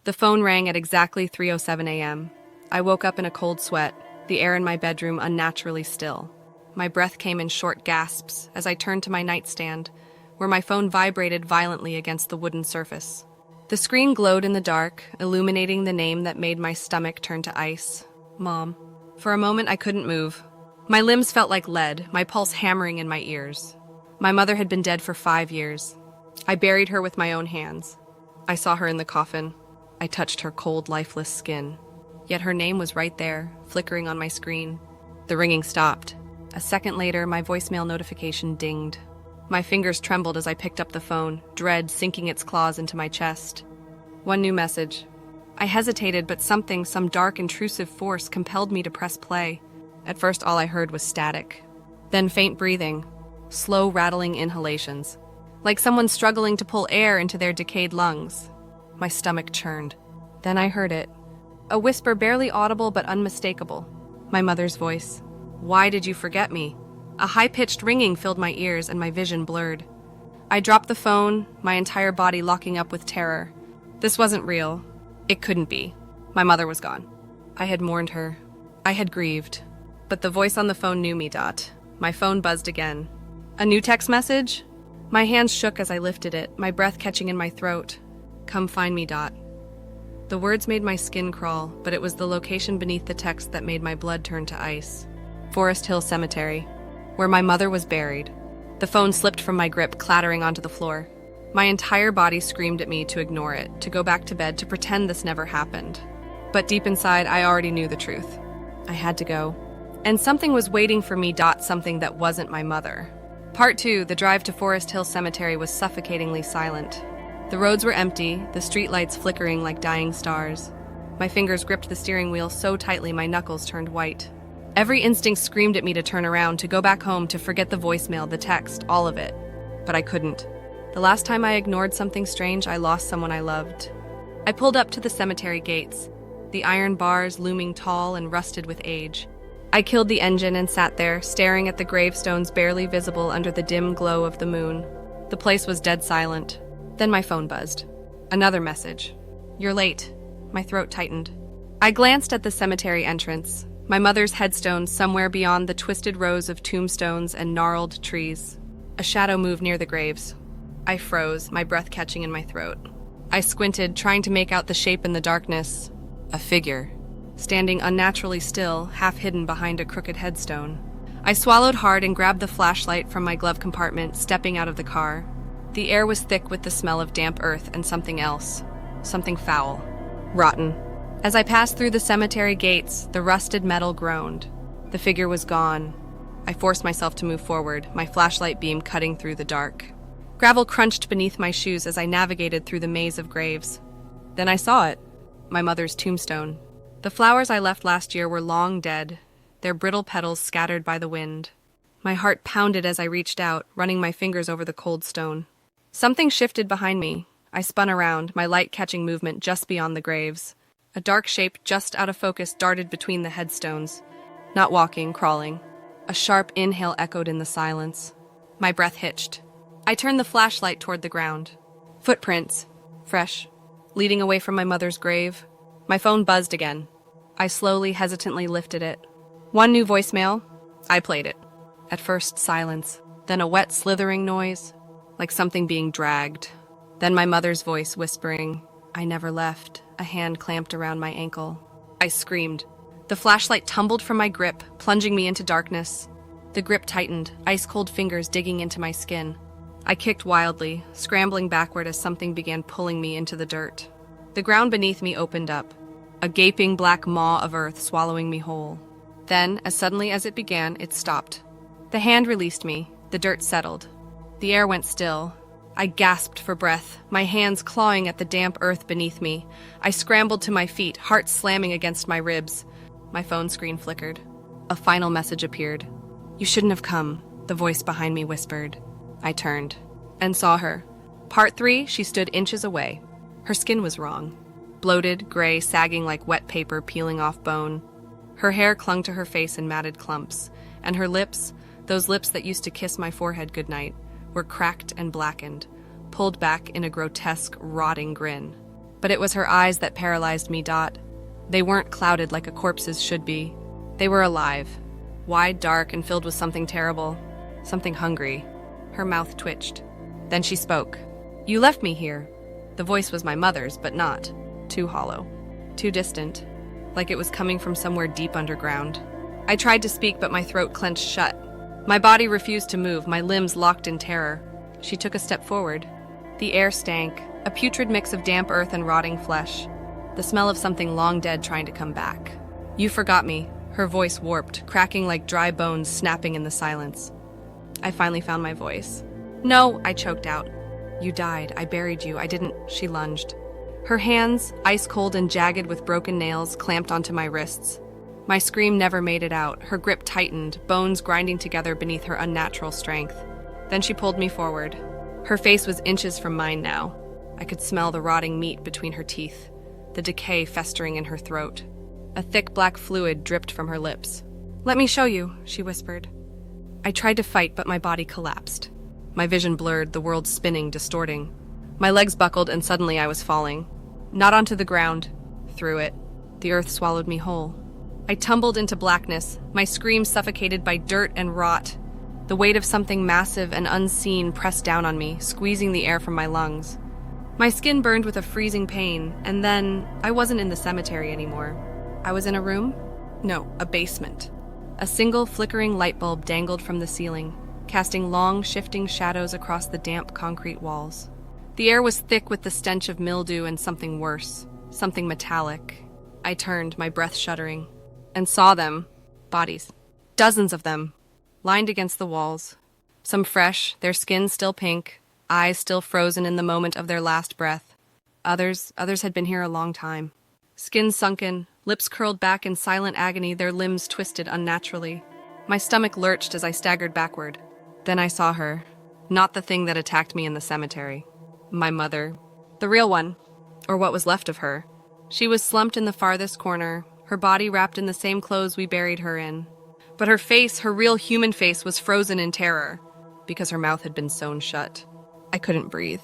The phone rang at exactly 3:07 a.m. I woke up in a cold sweat, the air in my bedroom unnaturally still. My breath came in short gasps as I turned to my nightstand, where my phone vibrated violently against the wooden surface. The screen glowed in the dark, illuminating the name that made my stomach turn to ice. Mom. For a moment, I couldn't move. My limbs felt like lead, my pulse hammering in my ears. My mother had been dead for 5 years. I buried her with my own hands. I saw her in the coffin. I touched her cold, lifeless skin. Yet her name was right there, flickering on my screen. The ringing stopped. A second later, my voicemail notification dinged. My fingers trembled as I picked up the phone, dread sinking its claws into my chest. One new message. I hesitated, but some dark, intrusive force compelled me to press play. At first, all I heard was static. Then faint breathing, slow, rattling inhalations, like someone struggling to pull air into their decayed lungs. My stomach churned. Then I heard it. A whisper barely audible but unmistakable. My mother's voice. "Why did you forget me?" A high-pitched ringing filled my ears and my vision blurred. I dropped the phone, my entire body locking up with terror. This wasn't real. It couldn't be. My mother was gone. I had mourned her. I had grieved. But the voice on the phone knew me. My phone buzzed again. A new text message? My hands shook as I lifted it, my breath catching in my throat. "Come find me. The words made my skin crawl, but it was the location beneath the text that made my blood turn to ice. Forest Hill Cemetery, where my mother was buried. The phone slipped from my grip, clattering onto the floor. My entire body screamed at me to ignore it, to go back to bed, to pretend this never happened. But deep inside, I already knew the truth. I had to go. And something was waiting for me. Something that wasn't my mother. Part 2, the drive to Forest Hill Cemetery was suffocatingly silent. The roads were empty, the streetlights flickering like dying stars. My fingers gripped the steering wheel so tightly my knuckles turned white. Every instinct screamed at me to turn around, to go back home, to forget the voicemail, the text, all of it. But I couldn't. The last time I ignored something strange, I lost someone I loved. I pulled up to the cemetery gates, the iron bars looming tall and rusted with age. I killed the engine and sat there, staring at the gravestones barely visible under the dim glow of the moon. The place was dead silent. Then my phone buzzed. Another message. "You're late." My throat tightened. I glanced at the cemetery entrance, my mother's headstone somewhere beyond the twisted rows of tombstones and gnarled trees. A shadow moved near the graves. I froze, my breath catching in my throat. I squinted, trying to make out the shape in the darkness. A figure, standing unnaturally still, half hidden behind a crooked headstone. I swallowed hard and grabbed the flashlight from my glove compartment, stepping out of the car. The air was thick with the smell of damp earth and something else. Something foul. Rotten. As I passed through the cemetery gates, the rusted metal groaned. The figure was gone. I forced myself to move forward, my flashlight beam cutting through the dark. Gravel crunched beneath my shoes as I navigated through the maze of graves. Then I saw it. My mother's tombstone. The flowers I left last year were long dead, their brittle petals scattered by the wind. My heart pounded as I reached out, running my fingers over the cold stone. Something shifted behind me. I spun around, my light catching movement just beyond the graves. A dark shape just out of focus darted between the headstones. Not walking, crawling. A sharp inhale echoed in the silence. My breath hitched. I turned the flashlight toward the ground. Footprints. Fresh. Leading away from my mother's grave. My phone buzzed again. I slowly, hesitantly lifted it. One new voicemail. I played it. At first, silence. Then a wet, slithering noise. Like something being dragged. Then my mother's voice whispering, "I never left," a hand clamped around my ankle. I screamed. The flashlight tumbled from my grip, plunging me into darkness. The grip tightened, ice-cold fingers digging into my skin. I kicked wildly, scrambling backward as something began pulling me into the dirt. The ground beneath me opened up, a gaping black maw of earth swallowing me whole. Then, as suddenly as it began, it stopped. The hand released me, the dirt settled. The air went still. I gasped for breath, my hands clawing at the damp earth beneath me. I scrambled to my feet, heart slamming against my ribs. My phone screen flickered. A final message appeared. "You shouldn't have come," the voice behind me whispered. I turned and saw her. Part 3, she stood inches away. Her skin was wrong. Bloated, gray, sagging like wet paper peeling off bone. Her hair clung to her face in matted clumps, and her lips, those lips that used to kiss my forehead goodnight, were cracked and blackened, pulled back in a grotesque, rotting grin. But it was her eyes that paralyzed me. They weren't clouded like a corpse's should be. They were alive, wide, dark, and filled with something terrible, something hungry. Her mouth twitched. Then she spoke. "You left me here." The voice was my mother's, but not. Too hollow. Too distant. Like it was coming from somewhere deep underground. I tried to speak, but my throat clenched shut. My body refused to move, my limbs locked in terror. She took a step forward. The air stank, a putrid mix of damp earth and rotting flesh. The smell of something long dead trying to come back. "You forgot me," her voice warped, cracking like dry bones snapping in the silence. I finally found my voice. "No," I choked out. "You died. I buried you. I didn't." She lunged. Her hands, ice cold and jagged with broken nails, clamped onto my wrists. My scream never made it out. Her grip tightened, bones grinding together beneath her unnatural strength. Then she pulled me forward. Her face was inches from mine now. I could smell the rotting meat between her teeth, the decay festering in her throat. A thick black fluid dripped from her lips. "Let me show you," she whispered. I tried to fight, but my body collapsed. My vision blurred, the world spinning, distorting. My legs buckled, and suddenly I was falling. Not onto the ground, through it. The earth swallowed me whole. I tumbled into blackness, my scream suffocated by dirt and rot. The weight of something massive and unseen pressed down on me, squeezing the air from my lungs. My skin burned with a freezing pain, and then I wasn't in the cemetery anymore. I was in a room? No, a basement. A single flickering light bulb dangled from the ceiling, casting long, shifting shadows across the damp concrete walls. The air was thick with the stench of mildew and something worse, something metallic. I turned, my breath shuddering, and saw them, bodies, dozens of them, lined against the walls. Some fresh, their skin still pink, eyes still frozen in the moment of their last breath. Others had been here a long time. Skin sunken, lips curled back in silent agony, their limbs twisted unnaturally. My stomach lurched as I staggered backward. Then I saw her, not the thing that attacked me in the cemetery. My mother, the real one, or what was left of her. She was slumped in the farthest corner, her body wrapped in the same clothes we buried her in. But her face, her real human face, was frozen in terror, because her mouth had been sewn shut. I couldn't breathe.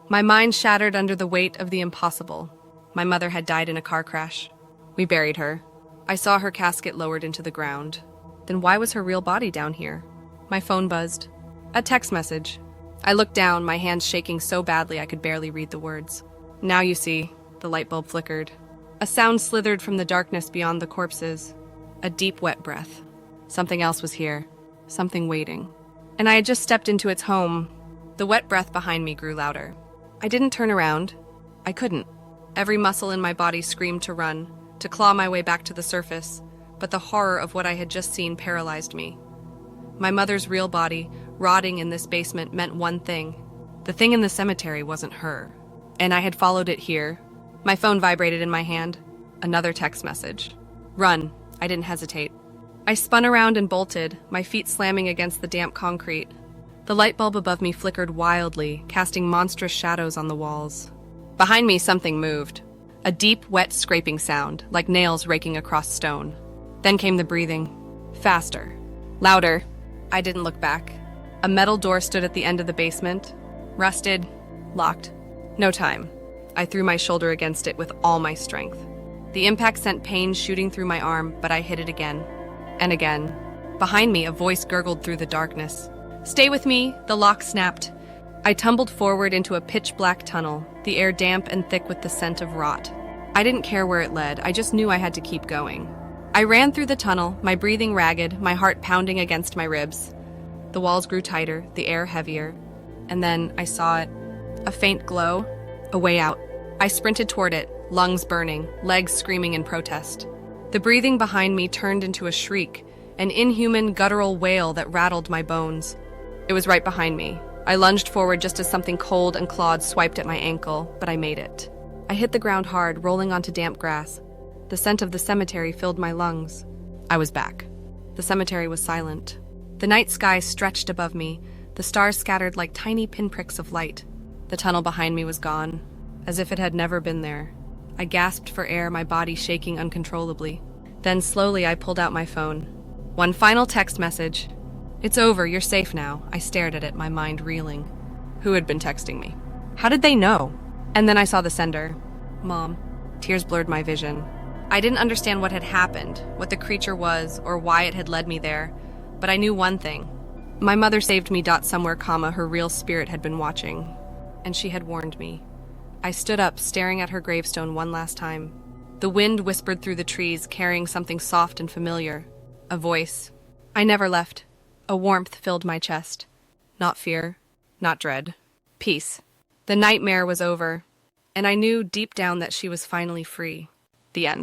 My mind shattered under the weight of the impossible. My mother had died in a car crash. We buried her. I saw her casket lowered into the ground. Then why was her real body down here? My phone buzzed. A text message. I looked down, my hands shaking so badly I could barely read the words. "Now you see," the light bulb flickered. A sound slithered from the darkness beyond the corpses. A deep, wet breath. Something else was here. Something waiting. And I had just stepped into its home. The wet breath behind me grew louder. I didn't turn around. I couldn't. Every muscle in my body screamed to run, to claw my way back to the surface, but the horror of what I had just seen paralyzed me. My mother's real body, rotting in this basement, meant one thing. The thing in the cemetery wasn't her. And I had followed it here. My phone vibrated in my hand. Another text message. "Run." I didn't hesitate. I spun around and bolted, my feet slamming against the damp concrete. The light bulb above me flickered wildly, casting monstrous shadows on the walls. Behind me, something moved. A deep, wet scraping sound, like nails raking across stone. Then came the breathing. Faster. Louder. I didn't look back. A metal door stood at the end of the basement. Rusted. Locked. No time. I threw my shoulder against it with all my strength. The impact sent pain shooting through my arm, but I hit it again. And again. Behind me, a voice gurgled through the darkness. "Stay with me," the lock snapped. I tumbled forward into a pitch-black tunnel, the air damp and thick with the scent of rot. I didn't care where it led, I just knew I had to keep going. I ran through the tunnel, my breathing ragged, my heart pounding against my ribs. The walls grew tighter, the air heavier. And then I saw it. A faint glow. A way out. I sprinted toward it, lungs burning, legs screaming in protest. The breathing behind me turned into a shriek, an inhuman, guttural wail that rattled my bones. It was right behind me. I lunged forward just as something cold and clawed swiped at my ankle, but I made it. I hit the ground hard, rolling onto damp grass. The scent of the cemetery filled my lungs. I was back. The cemetery was silent. The night sky stretched above me, the stars scattered like tiny pinpricks of light. The tunnel behind me was gone, as if it had never been there. I gasped for air, my body shaking uncontrollably. Then slowly I pulled out my phone. One final text message. "It's over, you're safe now." I stared at it, my mind reeling. Who had been texting me? How did they know? And then I saw the sender. Mom. Tears blurred my vision. I didn't understand what had happened, what the creature was, or why it had led me there, but I knew one thing. My mother saved me. Somewhere, her real spirit had been watching, and she had warned me. I stood up, staring at her gravestone one last time. The wind whispered through the trees, carrying something soft and familiar. A voice. I never left. A warmth filled my chest. Not fear, not dread. Peace. The nightmare was over, and I knew deep down that she was finally free. The end.